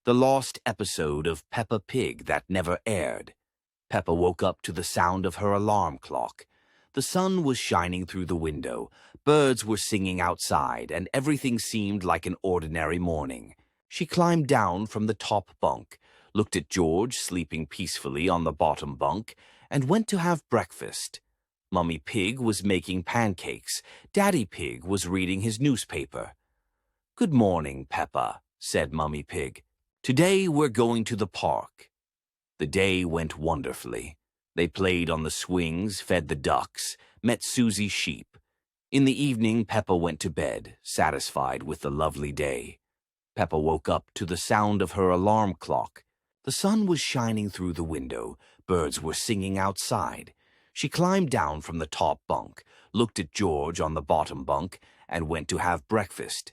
The lost episode of Peppa Pig that never aired. Peppa woke up to the sound of her alarm clock. The sun was shining through the window, birds were singing outside, and everything seemed like an ordinary morning. She climbed down from the top bunk, looked at George sleeping peacefully on the bottom bunk, and went to have breakfast. Mummy Pig was making pancakes. Daddy Pig was reading his newspaper. "Good morning, Peppa," said Mummy Pig. "Today we're going to the park." The day went wonderfully. They played on the swings, fed the ducks, met Susie's sheep. In the evening, Peppa went to bed, satisfied with the lovely day. Peppa woke up to the sound of her alarm clock. The sun was shining through the window. Birds were singing outside. She climbed down from the top bunk, looked at George on the bottom bunk, and went to have breakfast.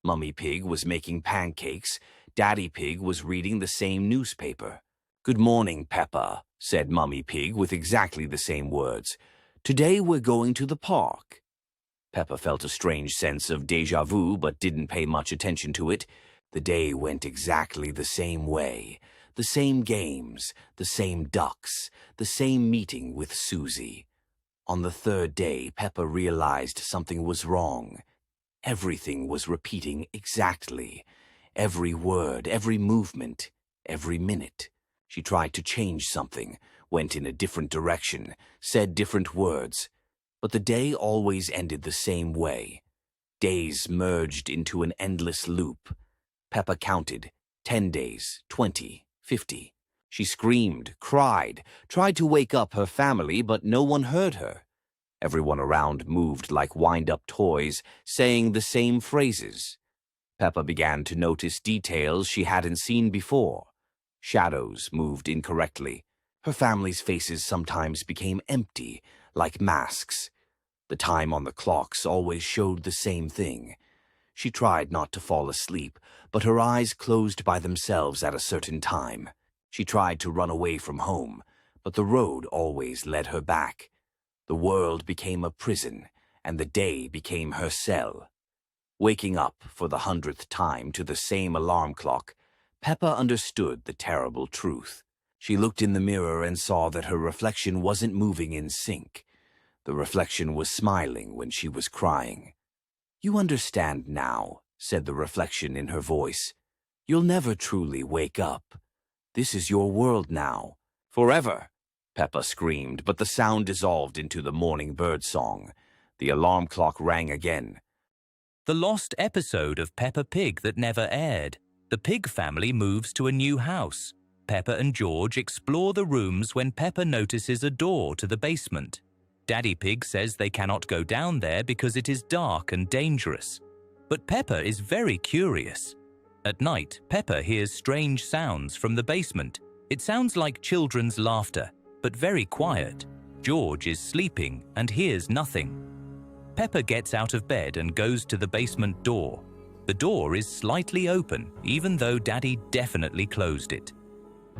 Mummy Pig was making pancakes. Daddy Pig was reading the same newspaper. "Good morning, Peppa," said Mummy Pig with exactly the same words. "Today we're going to the park." Peppa felt a strange sense of déjà vu but didn't pay much attention to it. The day went exactly the same way. The same games, the same ducks, the same meeting with Susie. On the third day, Peppa realized something was wrong. Everything was repeating exactly. Every word, every movement, every minute. She tried to change something, went in a different direction, said different words. But the day always ended the same way. Days merged into an endless loop. Peppa counted 10 days, 20, 50. She screamed, cried, tried to wake up her family, but no one heard her. Everyone around moved like wind-up toys, saying the same phrases. Peppa began to notice details she hadn't seen before. Shadows moved incorrectly. Her family's faces sometimes became empty, like masks. The time on the clocks always showed the same thing. She tried not to fall asleep, but her eyes closed by themselves at a certain time. She tried to run away from home, but the road always led her back. The world became a prison, and the day became her cell. Waking up for the 100th time to the same alarm clock, Peppa understood the terrible truth. She looked in the mirror and saw that her reflection wasn't moving in sync. The reflection was smiling when she was crying. "You understand now," said the reflection in her voice. "You'll never truly wake up. This is your world now. Forever." Peppa screamed, but the sound dissolved into the morning bird song. The alarm clock rang again. The lost episode of Peppa Pig that never aired. The Pig family moves to a new house. Peppa and George explore the rooms when Peppa notices a door to the basement. Daddy Pig says they cannot go down there because it is dark and dangerous. But Peppa is very curious. At night, Peppa hears strange sounds from the basement. It sounds like children's laughter, but very quiet. George is sleeping and hears nothing. Peppa gets out of bed and goes to the basement door. The door is slightly open, even though Daddy definitely closed it.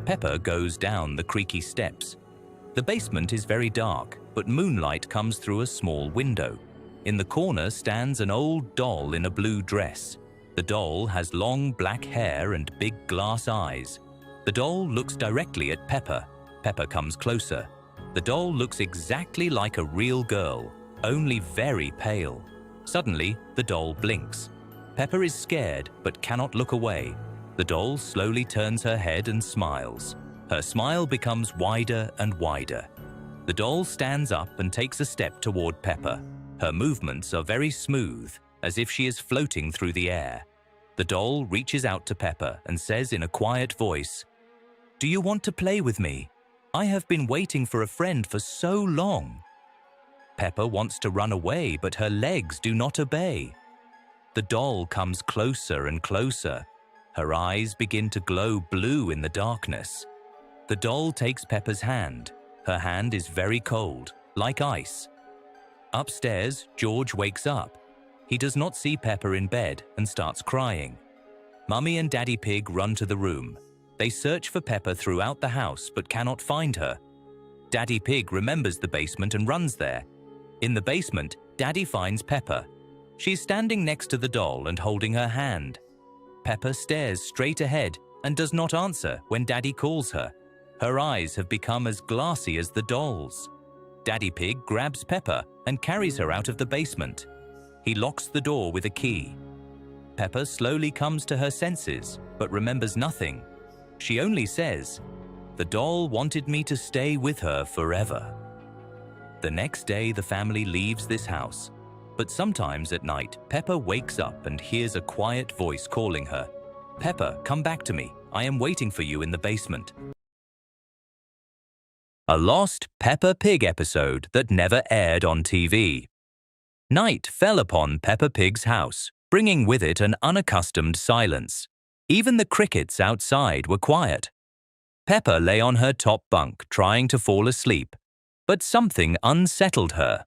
Peppa goes down the creaky steps. The basement is very dark, but moonlight comes through a small window. In the corner stands an old doll in a blue dress. The doll has long black hair and big glass eyes. The doll looks directly at Peppa. Peppa comes closer. The doll looks exactly like a real girl, only very pale. Suddenly, the doll blinks. Peppa is scared but cannot look away. The doll slowly turns her head and smiles. Her smile becomes wider and wider. The doll stands up and takes a step toward Peppa. Her movements are very smooth, as if she is floating through the air. The doll reaches out to Peppa and says in a quiet voice, "Do you want to play with me? I have been waiting for a friend for so long." Peppa wants to run away, but her legs do not obey. The doll comes closer and closer. Her eyes begin to glow blue in the darkness. The doll takes Peppa's hand. Her hand is very cold, like ice. Upstairs, George wakes up. He does not see Peppa in bed and starts crying. Mummy and Daddy Pig run to the room. They search for Peppa throughout the house but cannot find her. Daddy Pig remembers the basement and runs there. In the basement, Daddy finds Peppa. She's standing next to the doll and holding her hand. Peppa stares straight ahead and does not answer when Daddy calls her. Her eyes have become as glassy as the doll's. Daddy Pig grabs Peppa and carries her out of the basement. He locks the door with a key. Peppa slowly comes to her senses, but remembers nothing. She only says, "The doll wanted me to stay with her forever." The next day, the family leaves this house. But sometimes at night, Peppa wakes up and hears a quiet voice calling her. "Peppa, come back to me. I am waiting for you in the basement." A lost Peppa Pig episode that never aired on TV. Night fell upon Peppa Pig's house, bringing with it an unaccustomed silence. Even the crickets outside were quiet. Peppa lay on her top bunk, trying to fall asleep, but something unsettled her.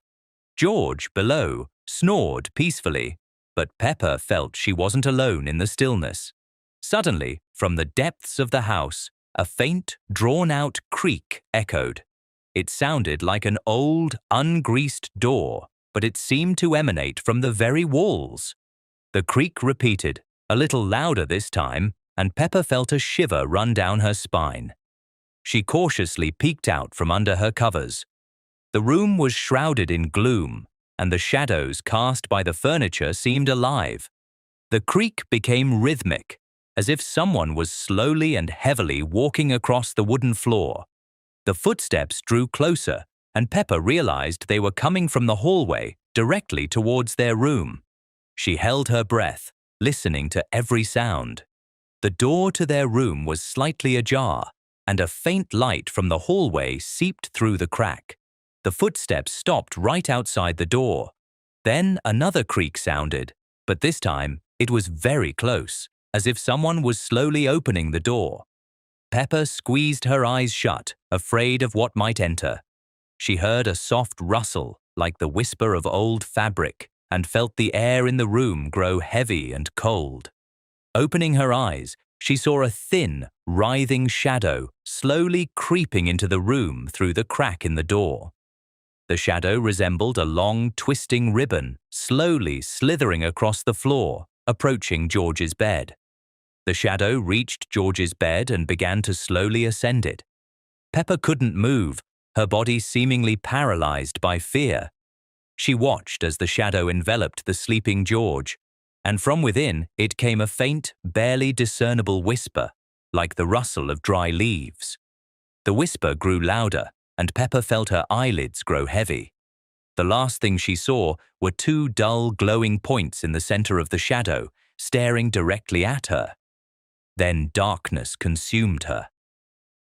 George, below, snored peacefully, but Peppa felt she wasn't alone in the stillness. Suddenly, from the depths of the house, a faint, drawn-out creak echoed. It sounded like an old, ungreased door, but it seemed to emanate from the very walls. The creak repeated, a little louder this time, and Peppa felt a shiver run down her spine. She cautiously peeked out from under her covers. The room was shrouded in gloom, and the shadows cast by the furniture seemed alive. The creak became rhythmic, as if someone was slowly and heavily walking across the wooden floor. The footsteps drew closer, and Peppa realized they were coming from the hallway directly towards their room. She held her breath, listening to every sound. The door to their room was slightly ajar, and a faint light from the hallway seeped through the crack. The footsteps stopped right outside the door. Then another creak sounded, but this time it was very close, as if someone was slowly opening the door. Peppa squeezed her eyes shut, afraid of what might enter. She heard a soft rustle, like the whisper of old fabric, and felt the air in the room grow heavy and cold. Opening her eyes, she saw a thin, writhing shadow slowly creeping into the room through the crack in the door. The shadow resembled a long, twisting ribbon, slowly slithering across the floor, approaching George's bed. The shadow reached George's bed and began to slowly ascend it. Peppa couldn't move, her body seemingly paralyzed by fear. She watched as the shadow enveloped the sleeping George, and from within it came a faint, barely discernible whisper, like the rustle of dry leaves. The whisper grew louder, and Peppa felt her eyelids grow heavy. The last thing she saw were two dull, glowing points in the center of the shadow, staring directly at her. Then darkness consumed her.